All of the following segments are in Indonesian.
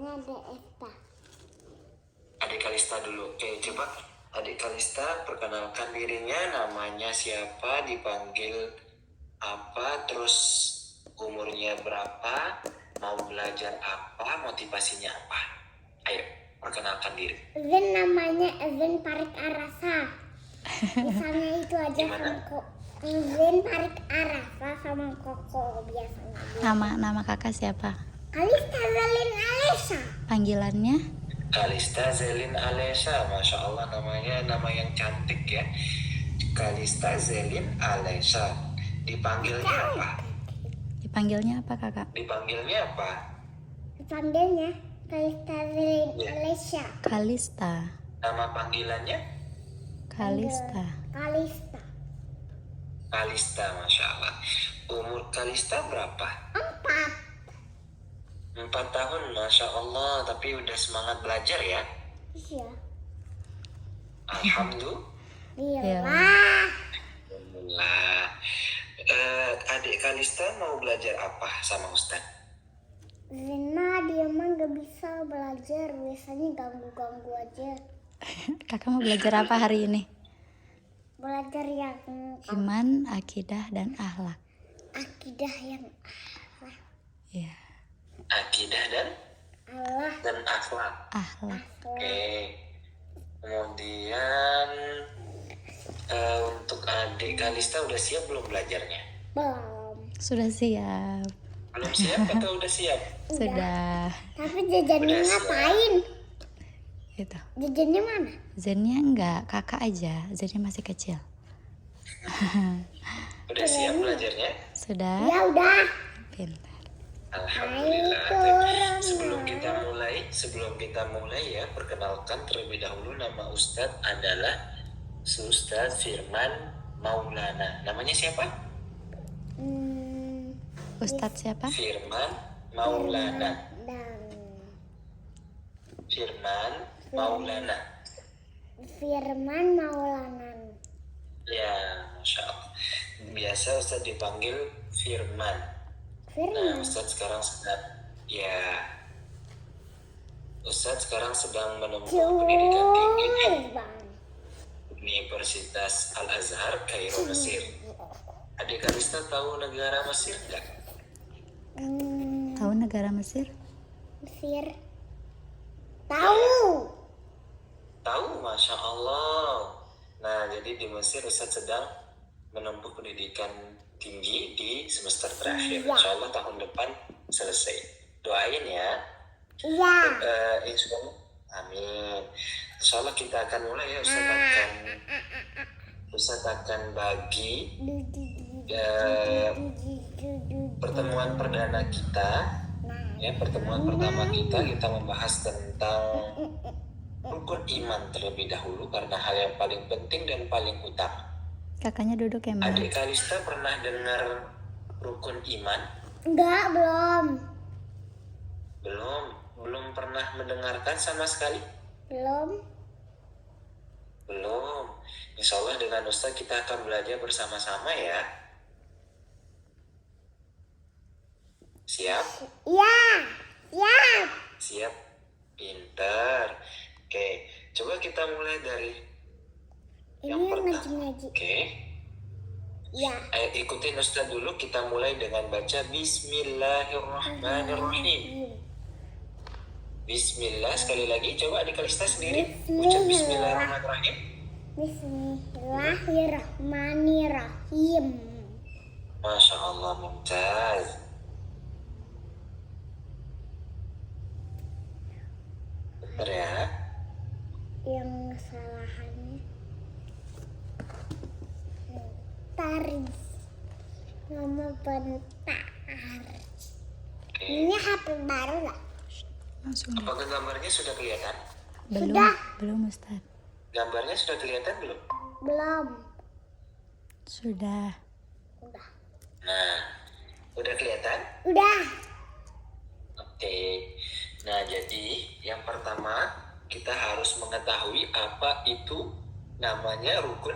Namanya Desta. Adik Kalista dulu. Oke, coba Adik Kalista perkenalkan dirinya, namanya siapa, dipanggil apa, terus umurnya berapa, mau belajar apa, motivasinya apa. Ayo, perkenalkan diri. Zen namanya Zen Parik Arasa. Misalnya itu aja Gimana? sama kok. Zen Parik Arasa sama Koko biasanya. Nama kakak siapa? Kalista Zalin Alesa. Panggilannya? Kalista Zelin Alesa, Masya Allah, namanya nama yang cantik ya. Kalista Zelin Alesa. Dipanggilnya apa? Dipanggilnya apa kakak? Dipanggilnya apa? Dipanggilnya Kalista Zalin Ya. Alesa. Kalista. Nama panggilannya? Kalista. Kalista. Kalista, Masya Allah. Umur Kalista berapa? 4 tahun, Masya Allah. Tapi udah semangat belajar ya? Iya. Alhamdulillah. Iya. Alhamdulillah. Adik Kalista mau belajar apa sama Ustadz? Zena dia mah gak bisa belajar, biasanya ganggu-ganggu aja. Kakak mau belajar apa hari ini? Belajar yang Iman, akidah, dan akhlak. akidah yang Ya, Akidah dan Allah. akhlak. akhlak. Oke. Kemudian untuk adik Kalista udah siap belum belajarnya? Belum. Sudah siap. Belum siap atau udah siap? Sudah. Tapi jajannya Udah siap. ngapain? Gitu. Jajannya mana? Zennya enggak, kakak aja. Zennya masih kecil. Udah siap belajarnya? Sudah. Ya udah. Pintar. Alhamdulillah. Waalaikumsalam. Sebelum kita mulai ya, perkenalkan terlebih dahulu, nama Ustadz adalah Ustadz Firman Maulana. Namanya siapa? Ustadz siapa? Firman Maulana. Dan Firman Maulana. Firman Maulanan. Ya, Masya Allah. Biasa Ustadz dipanggil Firman. Nah, Firman. Ustadz sekarang sedang menempuh Jauh pendidikan tinggi di bang. Universitas Al-Azhar, Kairo, Mesir. Adik Kalista tahu negara Mesir nggak? Tahu negara Mesir? Mesir. Tahu. Tahu, Masya Allah. Nah, jadi di Mesir Ustadz sedang menempuh pendidikan tinggi di semester terakhir. Iya. Insya Allah tahun depan selesai. Doain ya. Iya. Insya Allah. Amin. Insya Allah kita akan mulai ya. Ustadz akan bagi pertemuan perdana kita. Ya, pertemuan pertama kita membahas tentang rukun iman terlebih dahulu karena hal yang paling penting dan paling utama. Kakaknya duduk ya, Mbak? Adik Kalista pernah dengar rukun iman? Enggak, belum. Belum pernah mendengarkan sama sekali? Belum. Belum. Insya Allah dengan Ustaz kita akan belajar bersama-sama ya. Siap? Iya. Siap. Siap. Pintar. Oke, coba kita mulai dari Ini yang pertama. ngaji-ngaji. Oke. Ya. Ayo ikutin Ustaz dulu, kita mulai dengan baca Bismillahirrahmanirrahim. Bismillah, sekali lagi coba adik Kalista sendiri ucap Bismillahirrahmanirrahim. Bismillahirrahmanirrahim. Masya Allah, mumtaz. Benar ya. Yang kesalahannya taris nama bentar. Oke. Ini HP baru lah. Langsung. Apakah gambarnya sudah kelihatan? Belum. Sudah. Belum, Ustadz. Gambarnya sudah kelihatan belum? Belum. Sudah. Udah. Nah, udah kelihatan? Udah. Oke. Nah, jadi yang pertama kita harus mengetahui apa itu namanya rukun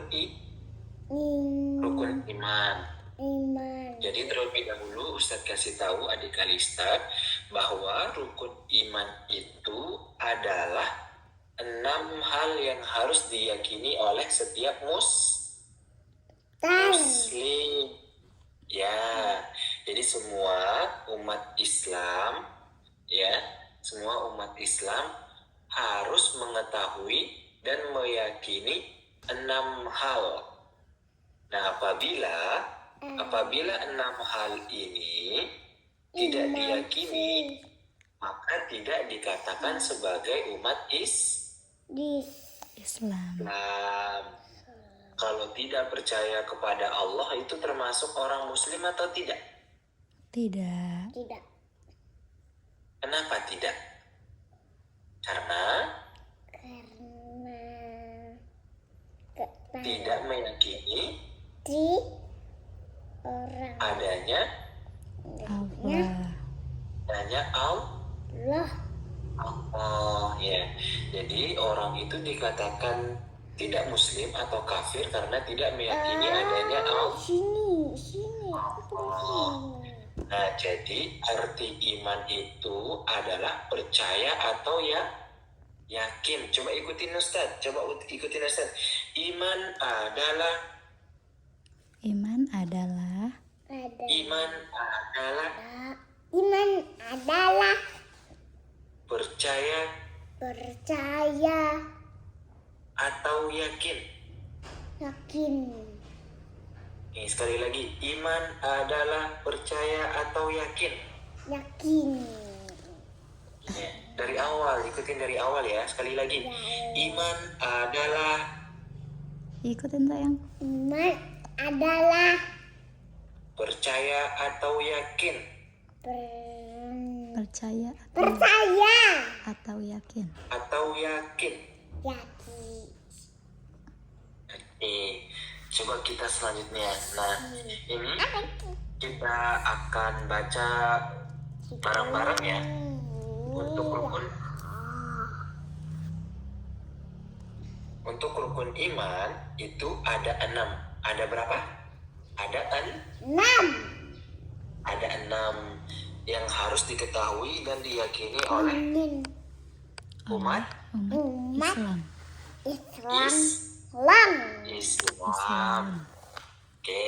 iman. Iman. Jadi terlebih dahulu Ustadz kasih tahu adik Kalista bahwa rukun iman itu adalah 6 hal yang harus diyakini oleh setiap muslim. Ya, jadi semua umat Islam, ya, semua umat Islam harus mengetahui dan meyakini 6 hal. Nah, apabila 6 hal ini tidak diyakini, maka tidak dikatakan sebagai umat Islam. Kalau tidak percaya kepada Allah itu termasuk orang muslim atau tidak? Tidak. Tidak. Kenapa tidak? Karena tidak meyakini orang adanya Allah. Allah, ya. Jadi orang itu dikatakan tidak muslim atau kafir karena tidak meyakini adanya Allah. Sini. Nah, jadi arti iman itu adalah percaya atau yakin. Coba ikutin Ustaz. Iman adalah percaya atau yakin. Nih, sekali lagi, iman adalah percaya atau yakin. Ya, dari awal, ikutin dari awal ya. Sekali lagi, iman adalah Ikutin sayang. Iman adalah percaya atau yakin. Percaya atau yakin. yakin. Coba kita selanjutnya. Nah, ini kita akan baca bareng-bareng ya. Untuk rukun iman itu ada 6. Ada berapa? Ada 6 yang harus diketahui dan diyakini oleh umat Islam. Oke.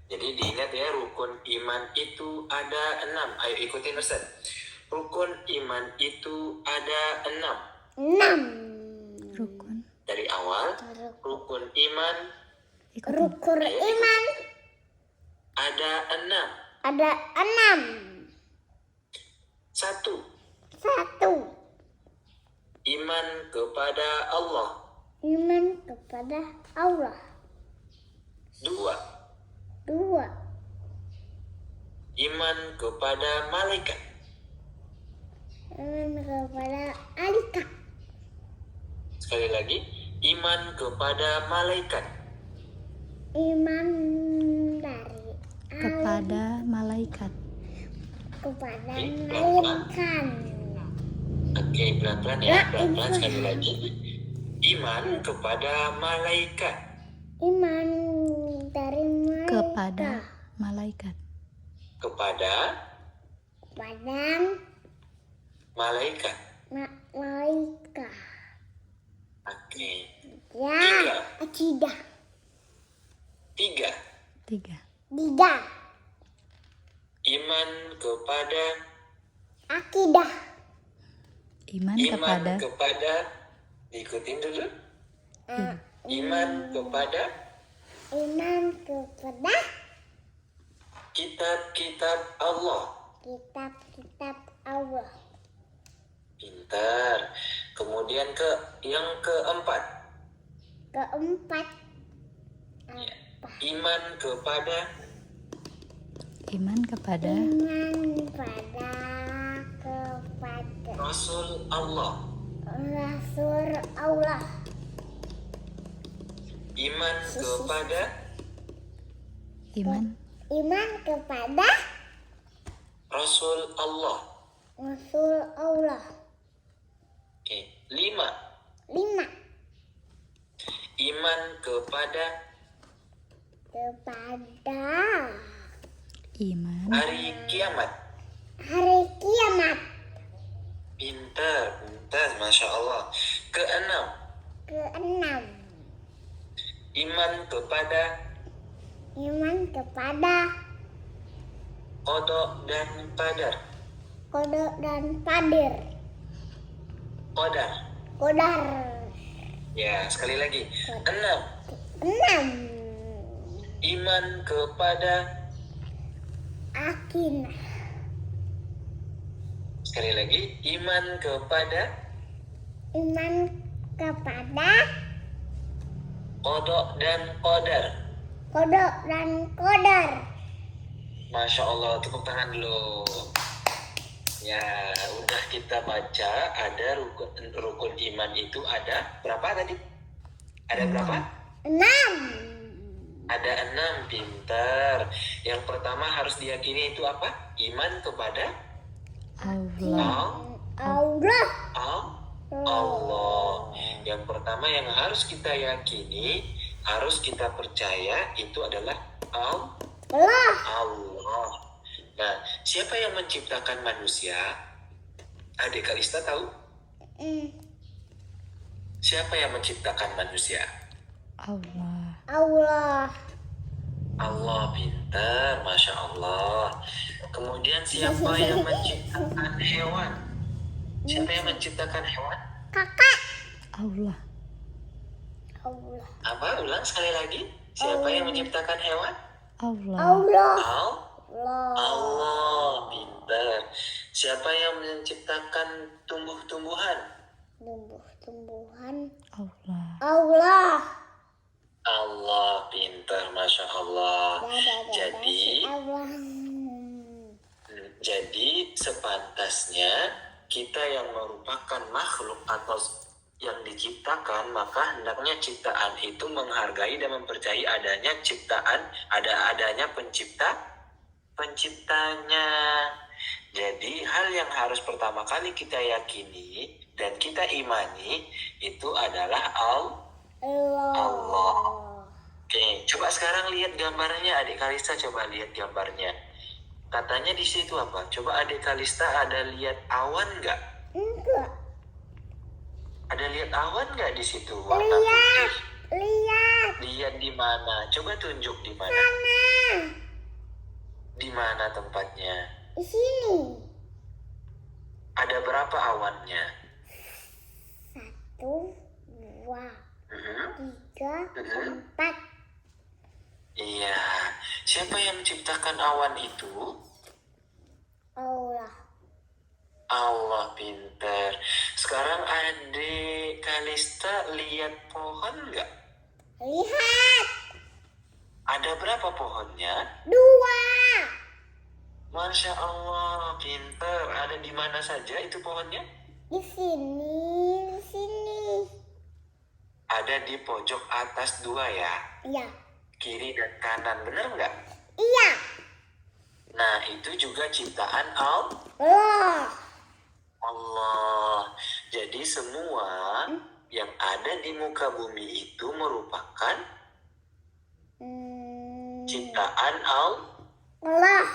Jadi diingat ya, rukun iman itu ada 6. Ayo ikutin Ustaz. Rukun iman itu ada 6. Rukun. Dari awal, rukun iman ada 6. Ada 6. 1. 1. Iman kepada Allah. Iman kepada Allah. 2. 2. Iman kepada malaikat. Iman kepada malaikat. Sekali lagi, iman kepada malaikat. Iman dari Kepada malaikat. kepada Pelan-pelan. malaikat. Oke, pelan-pelan ya, pelan-pelan sekali lagi. Iman kepada malaikat. Iman dari malaikat. Kepada malaikat. Kepada malaikat. Malaikat. Oke. Ya, akidah. 3. 3. Iman kepada Akidah. Iman Iman kepada kepada diikutin dulu. Iman kepada kitab-kitab Allah. Kitab-kitab Allah. Pintar. Kemudian yang keempat, Keempat. iman kepada Iman kepada Rasul Allah. Rasul Allah. Iman kepada Iman kepada Rasul Allah. Rasul Allah. Oke. 5. 5. Iman kepada kepada Iman. Hari kiamat. hari kiamat. Pintar, pintar, Masya Allah. Keenam, Keenam, iman kepada iman kepada qada dan qadar. kodok dan padir. Qadar. Kodar. Ya, sekali lagi. Enam, Enam, iman kepada, akin. sekali lagi, iman kepada Iman kepada qada dan qadar. kodok dan kodar. Masya Allah, tepuk tangan dulu. Ya, udah kita baca ada rukun iman itu ada berapa tadi? Ada berapa? Enam, Ada 6, pintar. Yang pertama harus diyakini itu apa? Iman kepada Allah. Allah. Allah. Yang pertama yang harus kita yakini, harus kita percaya itu adalah Allah. Allah. Nah, siapa yang menciptakan manusia? Adik Kalista tahu? Siapa yang menciptakan manusia? Allah. Allah. Allah, pintar, Masya Allah. Kemudian siapa yang menciptakan hewan? Siapa yang menciptakan hewan? Kakak. Allah. Allah. Apa? Ulang sekali lagi. Siapa yang menciptakan hewan? Allah. Allah. Allah. Allah, pintar. Siapa yang menciptakan tumbuh-tumbuhan? Tumbuh-tumbuhan. Allah. Allah. Allah, pintar, Masya Allah. Jadi, Allah. jadi sepantasnya kita yang merupakan makhluk atau yang diciptakan, maka hendaknya ciptaan itu menghargai dan mempercayai adanya ciptaan, adanya penciptanya. Jadi hal yang harus pertama kali kita yakini dan kita imani itu adalah Allah. Oke, coba sekarang lihat gambarnya, Adik Kalista, coba lihat gambarnya. Katanya di situ apa? Coba Adik Kalista ada lihat awan nggak? Enggak. Ada lihat awan nggak di situ? Warna Lihat. putih. Lihat. Lihat di mana? Coba tunjuk di mana? Sana. Di mana tempatnya? Di sini. Ada berapa awannya? 1, 2, Mhm. 3, 4. Iya. Siapa yang menciptakan awan itu? Allah. Allah, pintar. Sekarang Adik Kalista lihat pohon nggak? Lihat. Ada berapa pohonnya? 2. Masya Allah, pintar. Ada di mana saja itu pohonnya? Di sini. Di sini. Ada di pojok atas 2 ya? Iya. Kiri dan kanan, bener nggak? Iya. Nah, itu juga ciptaan Allah. Allah. Jadi semua yang ada di muka bumi itu merupakan ciptaan Allah.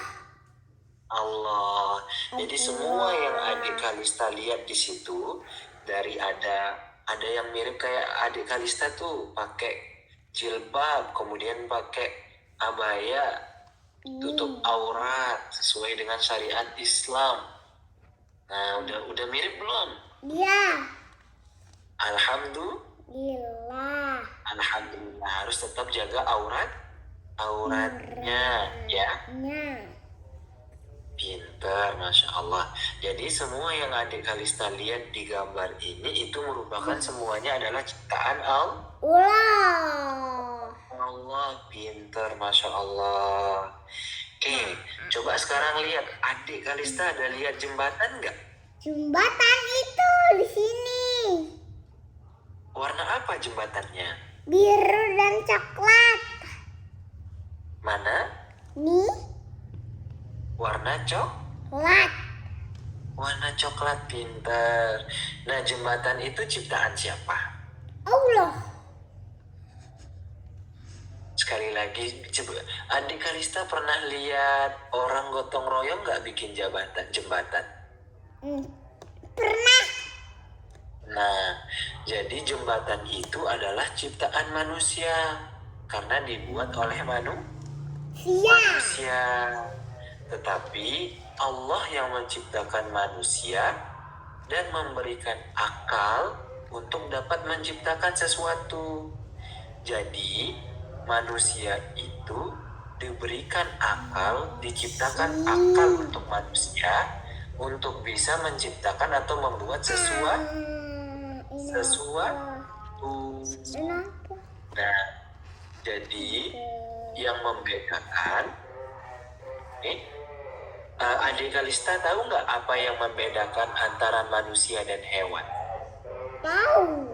Allah. Jadi semua yang Adik Kalista lihat di situ, dari ada yang mirip kayak Adik Kalista tuh pakai jilbab, kemudian pakai abaya, tutup aurat sesuai dengan syariat Islam. Nah, udah mirip belum? Iya. Alhamdulillah harus tetap jaga auratnya ya. Pintar, Masya Allah. Jadi semua yang Adik Kalista lihat di gambar ini itu merupakan semuanya adalah ciptaan Allah. Pintar, Masya Allah. Oke, coba sekarang lihat Adik Kalista ada lihat jembatan nggak? Jembatan itu di sini. Warna apa jembatannya? Biru dan coklat. Mana? Nih. Warna Coklat. warna coklat, pintar. Nah, jembatan itu ciptaan siapa? Allah. Sekali lagi, coba Adik Kalista pernah lihat orang gotong royong nggak bikin jembatan? Pernah. Nah, jadi jembatan itu adalah ciptaan manusia karena dibuat oleh manusia. Tetapi Allah yang menciptakan manusia dan memberikan akal untuk dapat menciptakan sesuatu. Jadi manusia itu diberikan akal, diciptakan akal untuk manusia untuk bisa menciptakan atau membuat sesuatu. Kenapa? Nah, jadi yang membedakan, Adik Kalista tahu nggak apa yang membedakan antara manusia dan hewan? Tahu.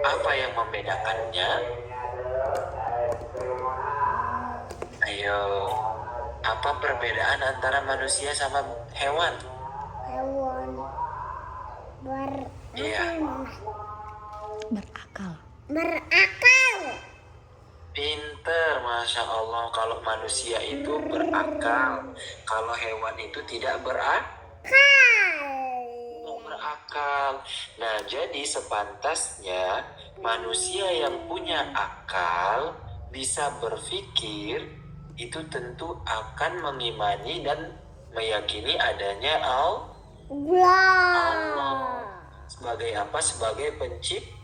Apa yang membedakannya? Ayo, apa perbedaan antara manusia sama hewan? Hewan Iya. Berakal. berakal. Pinter, Masya Allah. Kalau manusia itu berakal, kalau hewan itu tidak berakal. Nah, jadi sepantasnya manusia yang punya akal bisa berpikir itu tentu akan mengimani dan meyakini adanya Allah. Sebagai apa? Sebagai pencipta.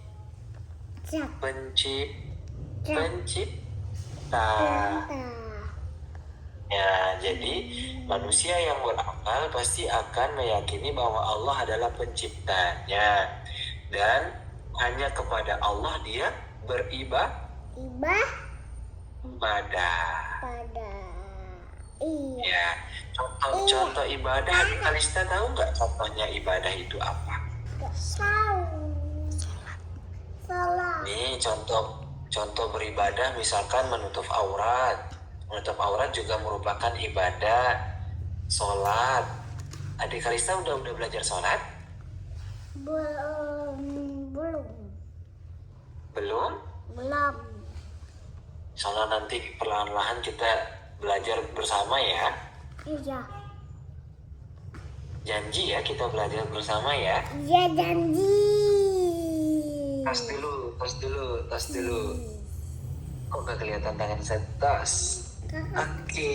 Ya, jadi manusia yang berakal pasti akan meyakini bahwa Allah adalah penciptanya dan hanya kepada Allah dia beribadah. Iya. Ya, contoh ibadah, Adik Kalista tahu nggak contohnya ibadah itu apa? Tahu. Salah. Nih contoh beribadah misalkan menutup aurat. Menutup aurat juga merupakan ibadah. Sholat. Adik Kalista udah belajar sholat? Belum? Sholat nanti perlahan-lahan kita belajar bersama ya. Iya. Janji ya kita belajar bersama ya. Iya, janji. Tas dulu. Kok gak kelihatan tangan saya? Tas. Oke.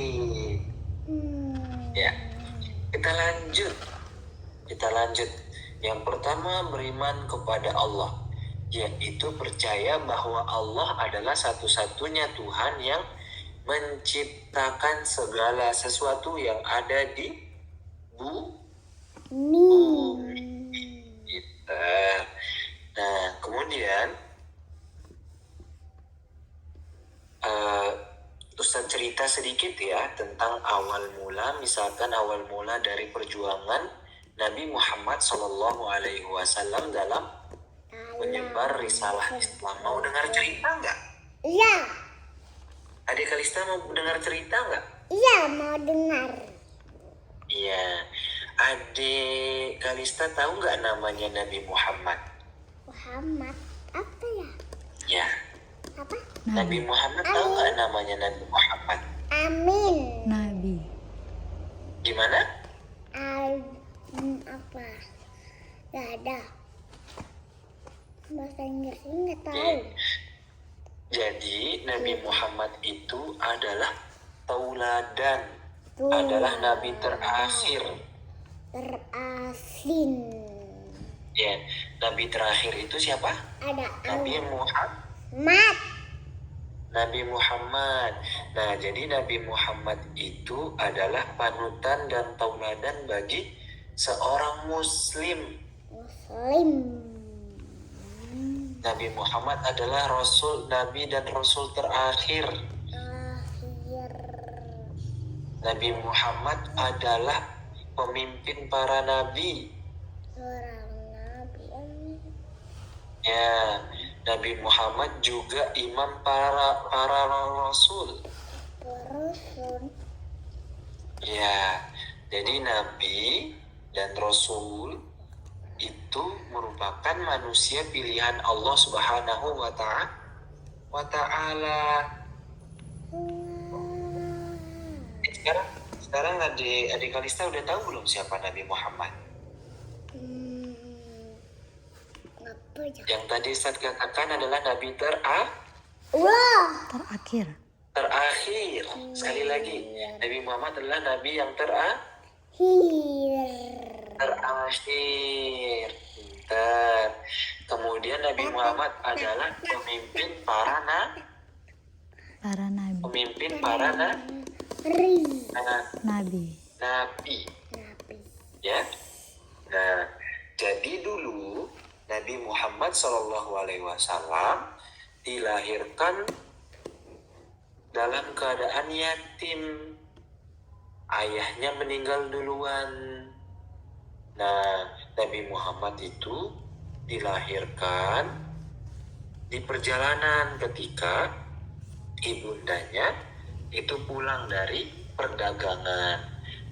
Ya. Kita lanjut. Yang pertama beriman kepada Allah, yaitu percaya bahwa Allah adalah satu-satunya Tuhan yang menciptakan segala sesuatu yang ada di bumi kita. Nah, kemudian Ustaz cerita sedikit ya tentang awal mula, misalkan awal mula dari perjuangan Nabi Muhammad SAW dalam menyebar risalah Islam. Mau dengar cerita nggak? Iya. Adik Kalista mau dengar cerita nggak? Iya, mau dengar. Iya. Adik Kalista tahu nggak namanya Nabi Muhammad? Muhammad apa ya? Ya. Apa? Nabi Muhammad tahu nggak namanya Nabi Muhammad? Amin. Nabi. Gimana? Apa? Gak ada. Bahasa Inggrisnya nggak tahu. Jadi Nabi Muhammad itu adalah tauladan, adalah Nabi terakhir. Ya, Nabi terakhir itu siapa? Ada Nabi Muhammad. Nah, jadi Nabi Muhammad itu adalah panutan dan tauladan bagi seorang Muslim. Nabi Muhammad adalah Nabi dan Rasul terakhir. Nabi Muhammad adalah pemimpin para nabi. Ya, Nabi Muhammad juga imam para rasul. Ya, jadi Nabi dan Rasul itu merupakan manusia pilihan Allah Subhanahu wa Ta'ala. Sekarang adik Kalista udah tahu belum siapa Nabi Muhammad? Apa ya? Yang tadi Ustaz katakan adalah Nabi Wah. Terakhir. terakhir. Sekali lagi, Nabi Muhammad adalah Nabi yang terakhir. Pintar. Kemudian Nabi Muhammad adalah pemimpin para nabi. Nabi. Ya. Nah, jadi dulu Nabi Muhammad SAW dilahirkan dalam keadaan yatim. Ayahnya meninggal duluan. Nah, Nabi Muhammad itu dilahirkan di perjalanan ketika ibundanya itu pulang dari perdagangan.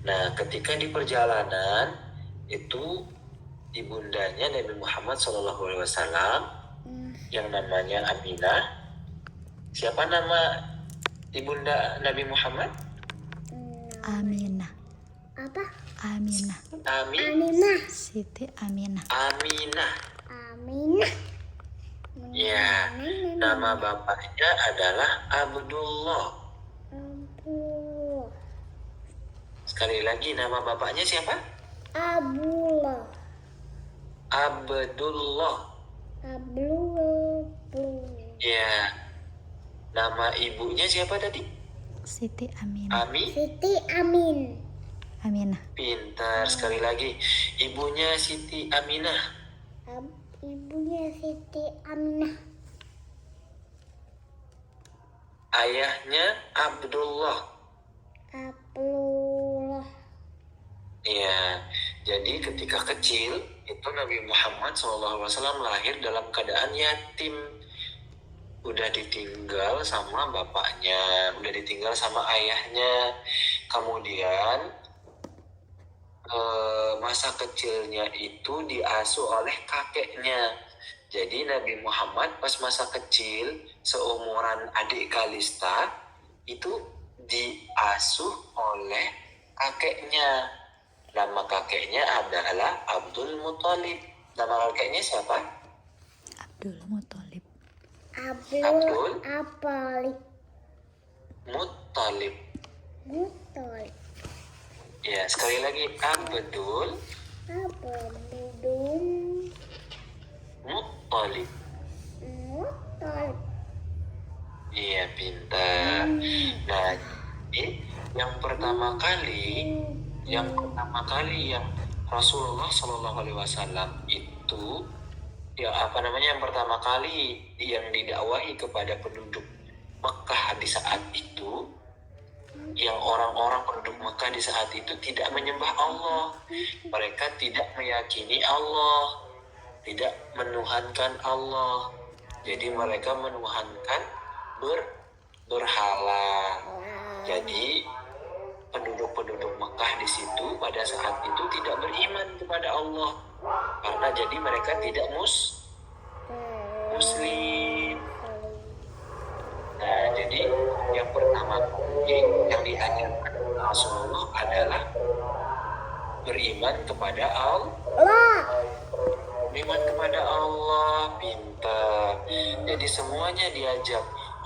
Nah, ketika di perjalanan itu ibundanya Nabi Muhammad SAW yang namanya Aminah. Siapa nama ibunda Nabi Muhammad? Aminah. Apa? Aminah. Aminah. Siti Aminah. Aminah. Ya, nama bapaknya adalah Abdullah. Sekali lagi, nama bapaknya siapa? Abdullah. Ya, nama ibunya siapa tadi? Siti Aminah. Siti Aminah. Pintar. Sekali lagi, ibunya Siti Aminah. Ibunya Siti Aminah. Ayahnya Abdullah. Ya, jadi ketika kecil itu Nabi Muhammad SAW lahir dalam keadaan yatim. Udah ditinggal sama bapaknya, udah ditinggal sama ayahnya. Kemudian masa kecilnya itu diasuh oleh kakeknya. Jadi Nabi Muhammad pas masa kecil seumuran adik Kalista itu diasuh oleh kakeknya. Nama kakeknya adalah Abdul Muthalib. Nama kakeknya siapa? Abdul Muthalib. Muthalib. Ya, sekali lagi Abdul Muthalib. Iya, pintar. Nah, jadi yang pertama kali yang Rasulullah SAW itu yang pertama kali yang didakwahi kepada penduduk Mekah di saat itu, yang orang-orang penduduk Mekah di saat itu tidak menyembah Allah. Mereka tidak meyakini Allah, tidak menuhankan Allah. Jadi mereka menuhankan berhala. Jadi penduduk-penduduk Mekah di situ pada saat itu tidak beriman kepada Allah, karena jadi mereka tidak muslim. Nah, jadi yang pertama yang diajarkan Rasulullah adalah beriman kepada Allah. Beriman kepada Allah, pintar. Jadi semuanya diajak,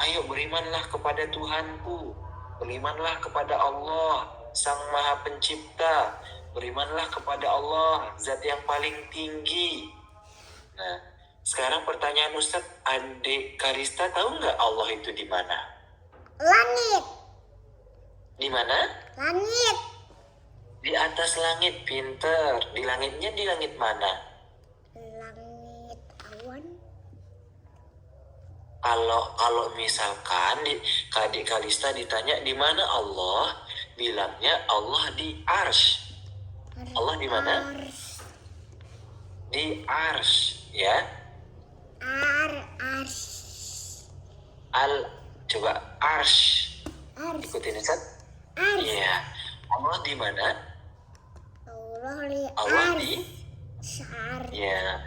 ayo berimanlah kepada Tuhanku, berimanlah kepada Allah, Sang Maha Pencipta, berimanlah kepada Allah, Zat yang paling tinggi. Nah, sekarang pertanyaan Ustadz, adik Kalista tahu nggak Allah itu di mana? Langit. Di mana? Langit. Di atas langit, pinter. Di langitnya di langit mana? Langit awan. Kalau misalkan adik Kalista ditanya di mana Allah, bilangnya Allah di arsy. Allah di mana? Di arsy, ya. Coba arsy. Ikutin Ustaz. Iya. Allah di mana? Allah di ya.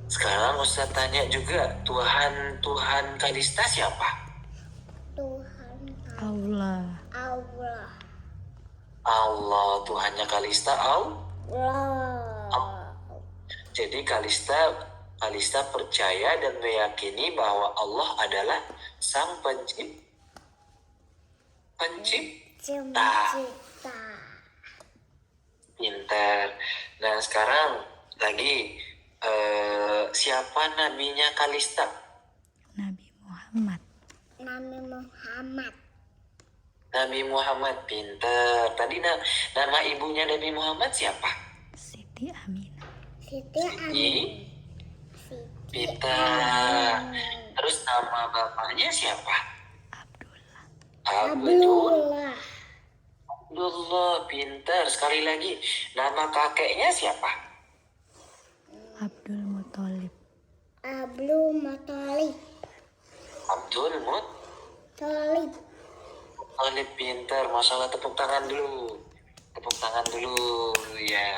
Sekarang Ustaz tanya juga, Tuhan Kalista siapa? Tuhan Allah. Allah, Tuhannya Kalista Allah. Jadi Kalista percaya dan meyakini bahwa Allah adalah sang pencipta. Pintar. Nah sekarang lagi siapa nabinya Kalista? Nabi Muhammad. Nabi Muhammad. Nabi Muhammad, pintar. Tadi nama ibunya Nabi Muhammad siapa? Siti Aminah. Siti Amin. Pintar. Terus nama bapaknya siapa? Abdullah. Abdullah. Abdullah, pintar. Sekali lagi, nama kakeknya siapa? Abdul Muthalib. Abdul Muthalib. Abdul Muthalib. Muthalib, pintar. Masalah tepuk tangan dulu. Tepuk tangan dulu, ya.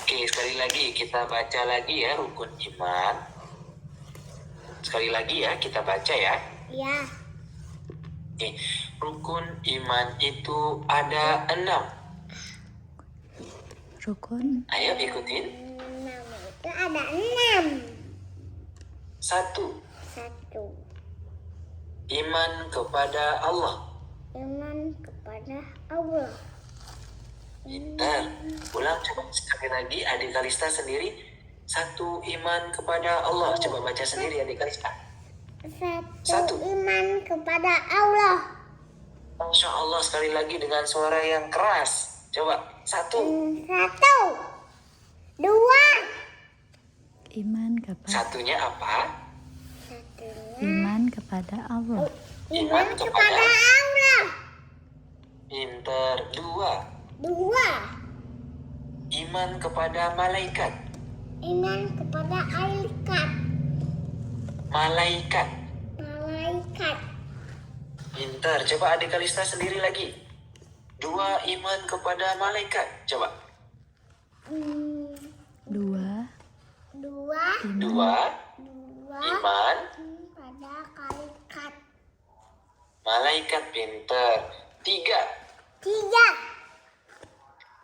Oke, sekali lagi kita baca lagi ya rukun iman. Sekali lagi ya, kita baca ya. Ya. Oke, rukun iman itu ada 6. Rukun. Ayo ikutin. Nama itu ada 6. 1. 1. Iman kepada Allah. Iman kepada Allah. Pintar. Ulang coba sekali lagi adik Kalista sendiri. 1. Iman kepada Allah. Coba baca sendiri adik Kalista. 1. Iman kepada Allah. Masya Allah, sekali lagi dengan suara yang keras. Coba 1. 1. 2. Iman kepada. Satunya apa? Satunya. Iman kepada Allah. Iman kepada Allah. Pintar. 2. 2. Iman kepada malaikat. Iman kepada Malaikat. malaikat. Pintar. Coba adik Kalista sendiri lagi. 2. Iman kepada malaikat. Coba. 2. 2. 2. 2. Iman Pada malaikat. malaikat. Pintar. 3. 3.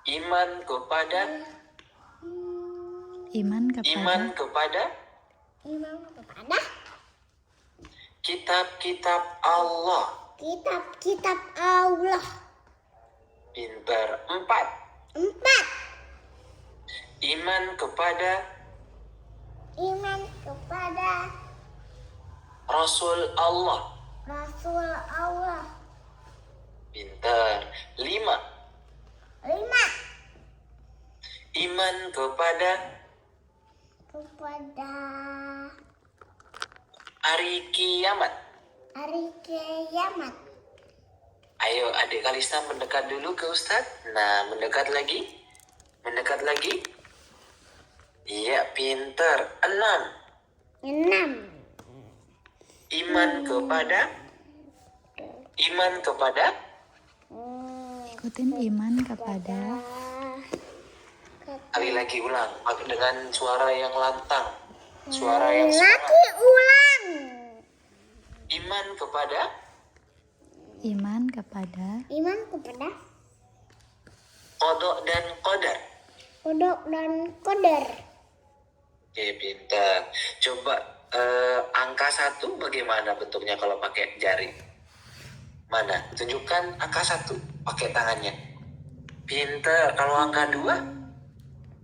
Iman kepada Iman kepada. Iman kepada kitab-kitab Allah. kitab-kitab Allah. Pintar. 4. 4. Iman kepada Iman kepada Rasul Allah. Rasul Allah. Pintar. 5. 5. Iman kepada hari kiamat. hari kiamat. Ayo adik Kalista mendekat dulu ke Ustadz. Nah, mendekat lagi. Mendekat lagi. Iya, pintar. 6. 6. Iman kepada Ikutin iman kepada. Kali lagi ulang dengan suara yang lantang. Suara yang Lagi semangat. ulang. Iman kepada Iman kepada. qada dan qadar. Kodok dan koder. Oke, pintar. Coba angka 1 bagaimana bentuknya kalau pakai jari? Mana? Tunjukkan angka 1 pakai tangannya. Pintar. Kalau angka 2?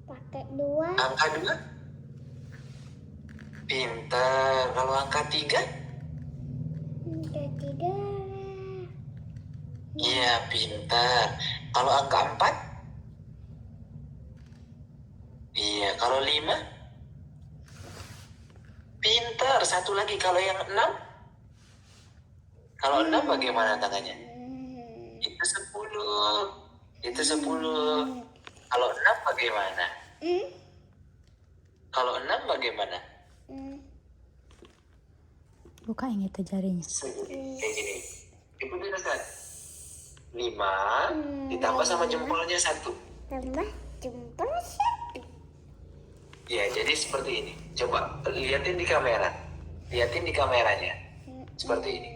Pakai 2. Angka 2? Pintar. Kalau angka 3? Tidak. Iya, pintar. Kalau angka 4? Iya, kalau 5? Pintar. Satu lagi, kalau yang 6? Kalau 6 bagaimana tangannya? Itu 10. Itu 10. Kalau 6 bagaimana? Kalau 6 bagaimana? Buka yang itu jarinya. Kayak gini. Ikutin Ustaz. 5 ditambah sama jempolnya 1. Tambah jempol 1. Ya, jadi seperti ini. Coba liatin di kamera. Liatin di kameranya. Seperti ini.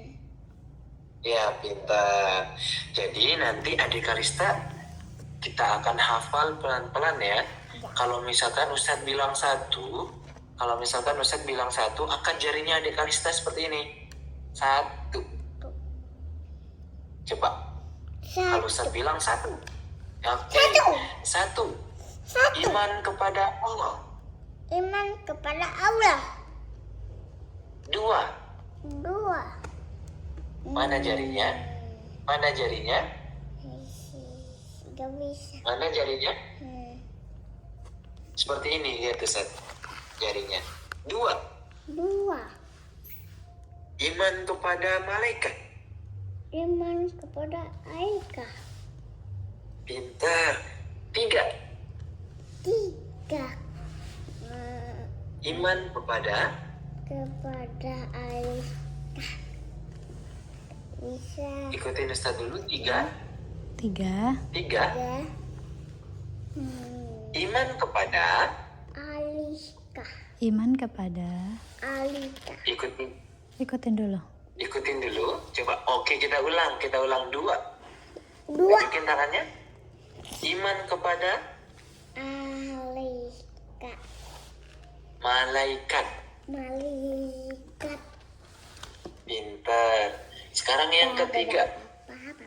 Ya, pintar. Jadi nanti adik Kalista kita akan hafal pelan-pelan ya. Kalau misalkan Ustadz bilang satu, angkat jarinya adik Kalista seperti ini. 1. Coba. Kalau Ustadz bilang 1. Oke. 1. Iman kepada Allah. Iman kepada Allah. 2. 2. Mana jarinya? Gak bisa. Mana jarinya? Seperti ini, lihat Ustaz. Jarinya. 2. 2. Iman kepada malaikat. Iman kepada Aika. Pintar. 3. 3. Iman kepada Aika. Bisa. ikutin Ustaz dulu. 3. 3. 3. Iman kepada Alika. Iman kepada. Alika. Ikutin dulu. Ikutin dulu. Coba. Oke, kita ulang. 2. 2. Tunjukin tangannya. Iman kepada Alika. malaikat. Malaikat. Pintar. Sekarang yang ketiga. Apa?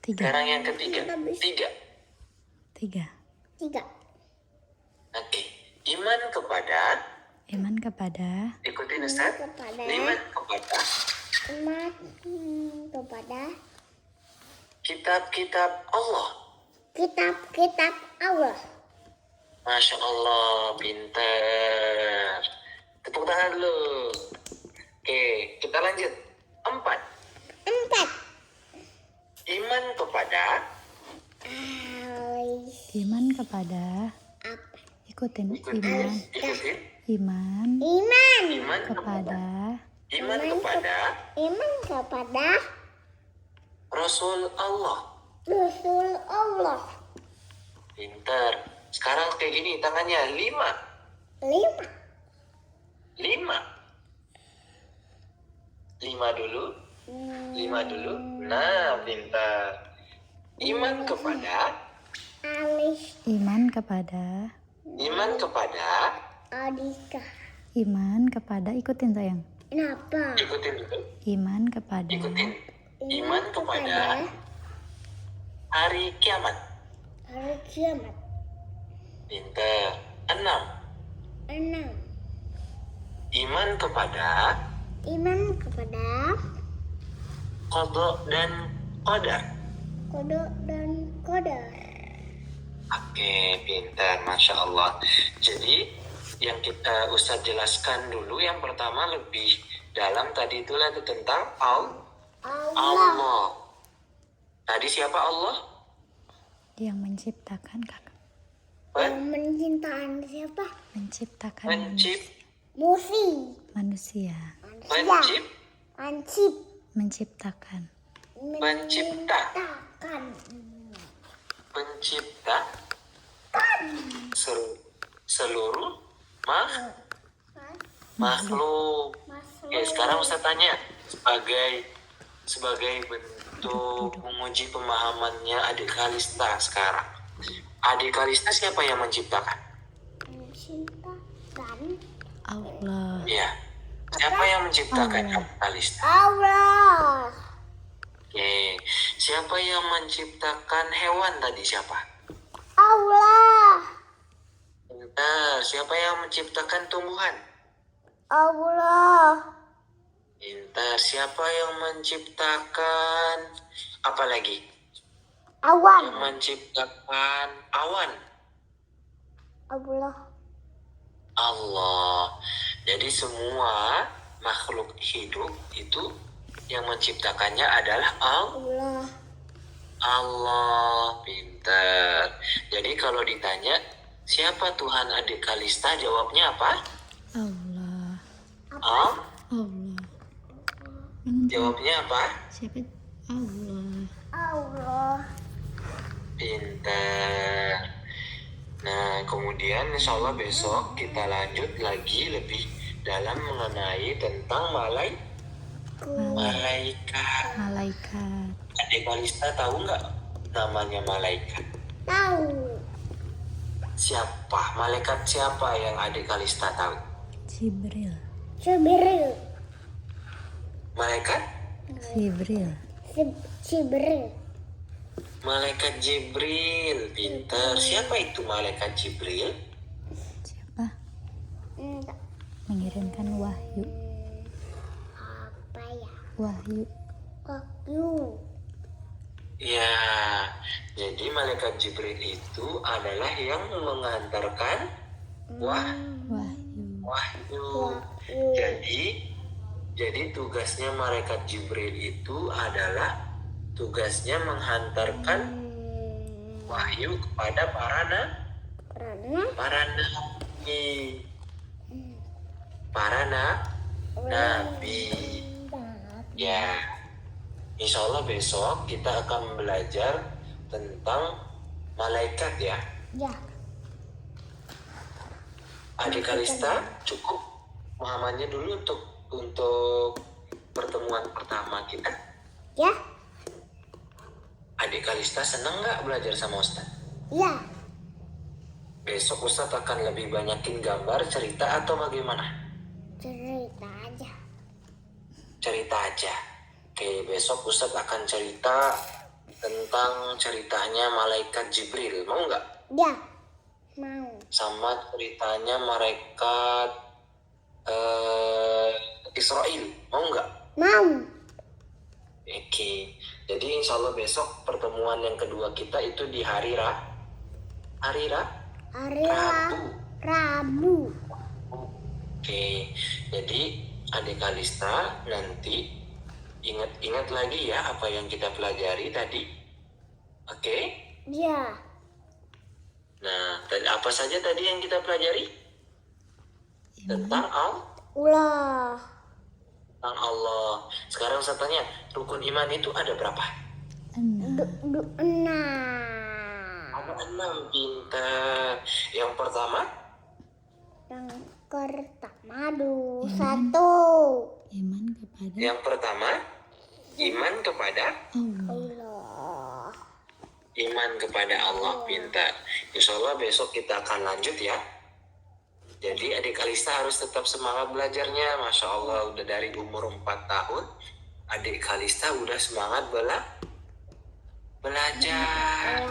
3. Sekarang yang ketiga. 3. 3. 3. Oke. Iman kepada. Iman kepada. Ikutin Ustaz. Iman kepada Iman kepada kitab-kitab Allah. kitab-kitab Allah. Masya Allah, pintar. Tepuk tangan dulu. Oke, kita lanjut. 4. 4. Iman kepada Iman kepada. Apa? Ikutin. ikutin. Iman Iman. Iman kepada. Iman kepada Iman kepada Rasul Allah. Rasul Allah. Pintar. Sekarang kayak gini tangannya. 5. 5. 5 dulu. 5 dulu. Nah, pintar. Iman kepada Iman kepada. Adika. Iman kepada. Ikutin sayang. Kenapa? ikutin dulu. Iman kepada. Ikutin. Iman kepada hari kiamat. Hari kiamat. Pintar. 6. 6. Iman kepada Iman kepada qada dan qadar. kode dan kodar. Oke, pintar, Masya Allah. Jadi yang kita Ustadz jelaskan dulu, yang pertama lebih dalam tadi itu lagi tentang Allah. Tadi siapa Allah? Yang menciptakan kakak. Yang mencintai siapa? Menciptakan Musi. manusia. Menciptakan. Pencipta seluruh makhluk. Oke, sekarang Ustaz tanya sebagai bentuk menguji pemahamannya adik Kalista sekarang. Adik Kalista siapa yang menciptakan? Menciptakan Allah. Ya. Siapa yang menciptakan Allah. adik Kalista? Allah. Oke. Siapa yang menciptakan hewan tadi siapa? Allah. Bentar, siapa yang menciptakan tumbuhan? Allah. Pintar. Siapa yang menciptakan apa lagi? Yang Awan. menciptakan awan? Allah. Allah. Jadi semua makhluk hidup itu yang menciptakannya adalah Allah. Allah. Pintar. Jadi kalau ditanya siapa Tuhan adik Kalista, jawabnya apa? Allah. Allah. Jawabnya apa? Siapa? Allah. Allah. Pintar. Nah, kemudian insya Allah besok kita lanjut lagi lebih dalam mengenai tentang Malaikat. Malaikat. Adik Kalista tahu nggak namanya malaikat? Tahu. Siapa? Malaikat siapa yang adik Kalista tahu? Jibril. Jibril. Malaikat? Jibril. Jibril. Malaikat Jibril. Pinter. Siapa itu malaikat Jibril? Siapa? Enggak. Mengirimkan wahyu. Apa ya? Wahyu. Wahyu. Ya, jadi malaikat Jibril itu adalah yang mengantarkan Wahyu. wahyu. Wahyu. Jadi tugasnya malaikat Jibril itu adalah tugasnya menghantarkan wahyu kepada Karena nabi. Para nabi. Ya. Insya Allah besok kita akan belajar tentang malaikat ya. Ya. Adik Kalista cukup pemahamannya dulu untuk pertemuan pertama kita. Ya. Adik Kalista senang nggak belajar sama Ustadz? Ya. Besok Ustadz akan lebih banyakin gambar, cerita atau bagaimana? Cerita aja. Cerita aja. Oke, besok Ustadz akan cerita tentang ceritanya malaikat Jibril. Mau nggak? Ya. Mau. Sama ceritanya malaikat Israel. Mau nggak? Mau. Oke. Jadi insya Allah besok pertemuan yang kedua kita itu di hari Hari Rabu. Rabu. Oke. Jadi adik Kalista nanti ingat-ingat lagi ya apa yang kita pelajari tadi. Oke? Ya. Nah, apa saja tadi yang kita pelajari? Tentang Ulah. Allah. Sekarang saya tanya, rukun iman itu ada berapa? 6. 6. Ada 6, pintar. Yang pertama? Yang pertama Iman. 1. Iman kepada Yang pertama, iman kepada Allah. Allah. iman kepada Allah, pintar. Insya Allah besok kita akan lanjut ya. Jadi adik Kalista harus tetap semangat belajarnya. Masya Allah udah dari umur 4 tahun adik Kalista udah semangat belajar.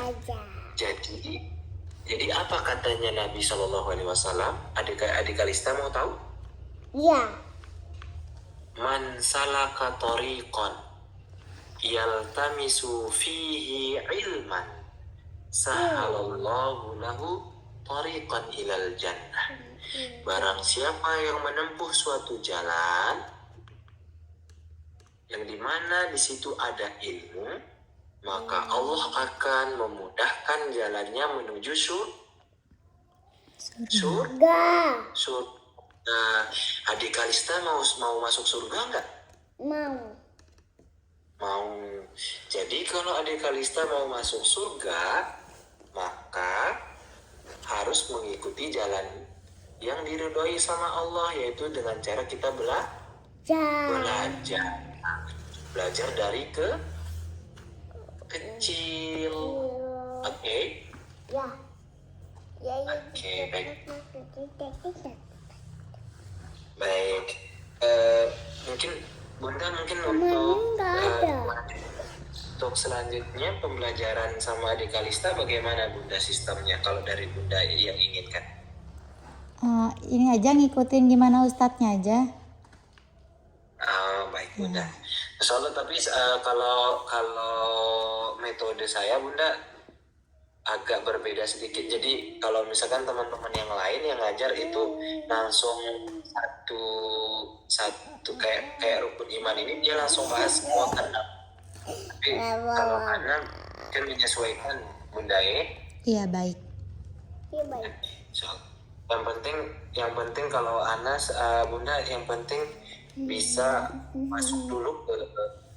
Jadi apa katanya Nabi SAW? Adik Kalista mau tahu? Ya. Man salaka tariqan yaltamisu fihi ilman sahalallahu lahu tariqan ilal jannah. Barang siapa yang menempuh suatu jalan yang dimana di situ ada ilmu, maka Allah akan memudahkan jalannya menuju surga. Nah, adik Kalista mau masuk surga nggak? Mau. Jadi kalau adik Kalista mau masuk surga, maka harus mengikuti jalan yang diridhoi sama Allah, yaitu dengan cara kita belajar dari kecil. Oke? Ya. Oke, baik. Baik. Mungkin Bunda untuk selanjutnya pembelajaran sama adik Kalista bagaimana Bunda sistemnya kalau dari Bunda yang inginkan? Ini aja ngikutin gimana ustadznya aja. Baik Bunda. Soalnya tapi kalau metode saya Bunda agak berbeda sedikit. Jadi kalau misalkan teman-teman yang lain yang ngajar itu langsung satu kayak rukun iman ini dia langsung bahas semua keenam. Tapi kalau Ana kan menyesuaikan Bunda ya. Iya baik. Iya baik. So, yang penting kalau Ana Bunda yang penting bisa masuk dulu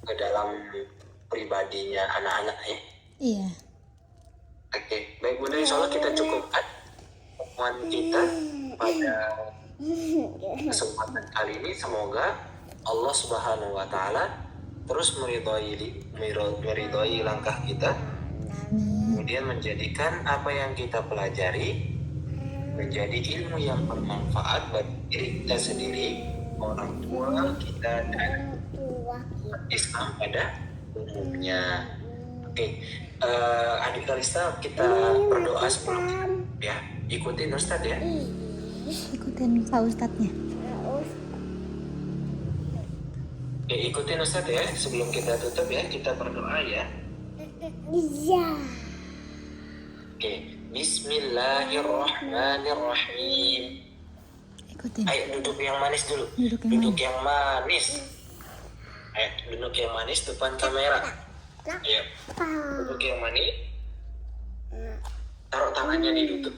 ke dalam pribadinya anak-anak ya. Iya. Oke, baik Bunda, insya Allah kita cukupkan pertemuan kita pada kesempatan kali ini. Semoga Allah Subhanahu wa taala terus meridhoi langkah kita, kemudian menjadikan apa yang kita pelajari menjadi ilmu yang bermanfaat bagi diri kita sendiri, orang tua kita, dan Islam pada umumnya. Oke, adik Kalista, kita berdoa sebelum ya, ikutin Ustadz ya. Ikutin Pak Ustadznya. Oke, ikutin Ustadz ya, sebelum kita tutup ya, kita berdoa ya. Iya. Oke, Bismillahirrahmanirrahim. Ikutin. Ayo duduk yang manis dulu. Duduk Yang manis. Ayo duduk yang manis depan kamera. Ayo duduk yang manis. Taruh tangannya di lutut.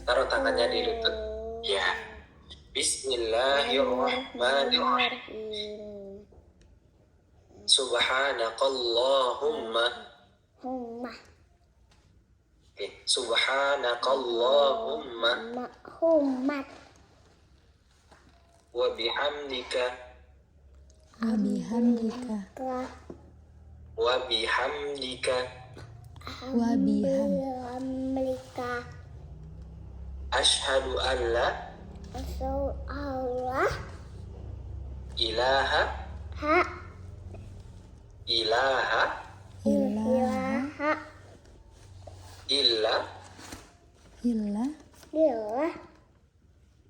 Taruh tangannya di lutut. Ya. Bismillahirrahmanirrahim. Subhanakallahumma. Subhanakallahumma wa bihamdika asyhadu an la ilaha illa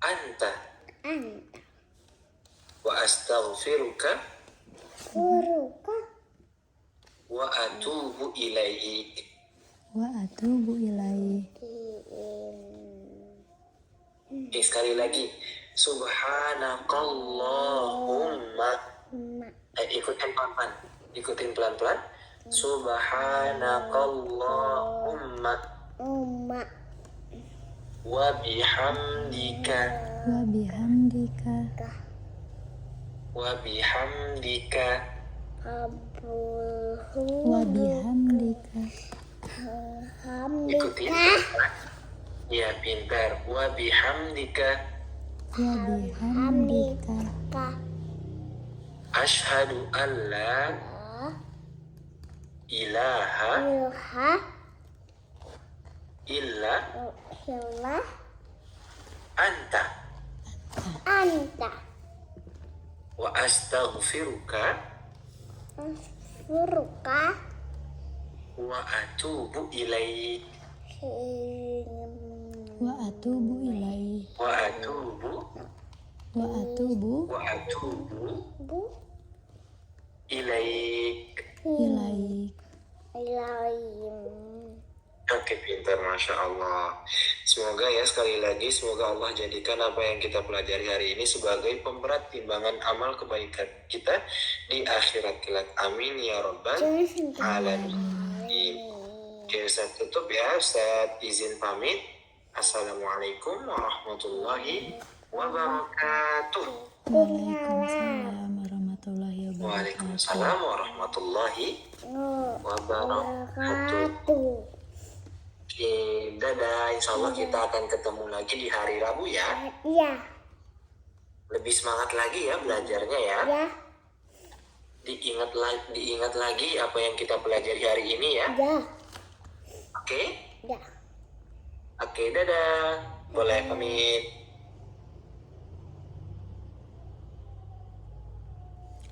anta wa astaghfiruka wa atubu ilaik. Oke, sekali lagi. Subhanakallahumma. Ikutin pelan-pelan. Subhanakallahumma wa bihamdika ikutin ya, pintar. Wa bihamdika asyhadu an la ilaha illa anta wa astaghfiruka wa atubu ilaik. Oke, pintar, Masya Allah. Semoga ya, sekali lagi, semoga Allah jadikan apa yang kita pelajari hari ini sebagai pemberat timbangan amal kebaikan kita di akhirat kelak. Amin ya Rabbal Alamin. Oke, Ustaz tutup ya. Ustaz izin pamit. Assalamualaikum warahmatullahi wabarakatuh. Waalaikumsalam warahmatullahi wabarakatuh. Oke, dadah. Insya Allah kita akan ketemu lagi di hari Rabu ya. Iya. Lebih semangat lagi ya belajarnya ya. Ya. Diingat lagi apa yang kita pelajari hari ini ya. Ya. Oke? Ya. Oke, dadah. Boleh pamit.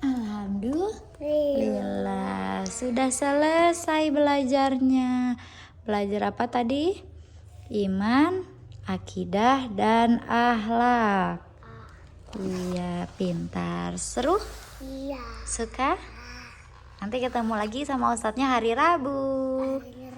Alhamdulillah, sudah selesai belajarnya. Belajar apa tadi? Iman, akidah, dan akhlak. Iya, pintar. Seru? Iya. Suka? Nanti ketemu lagi sama Ustadznya hari Rabu. Hari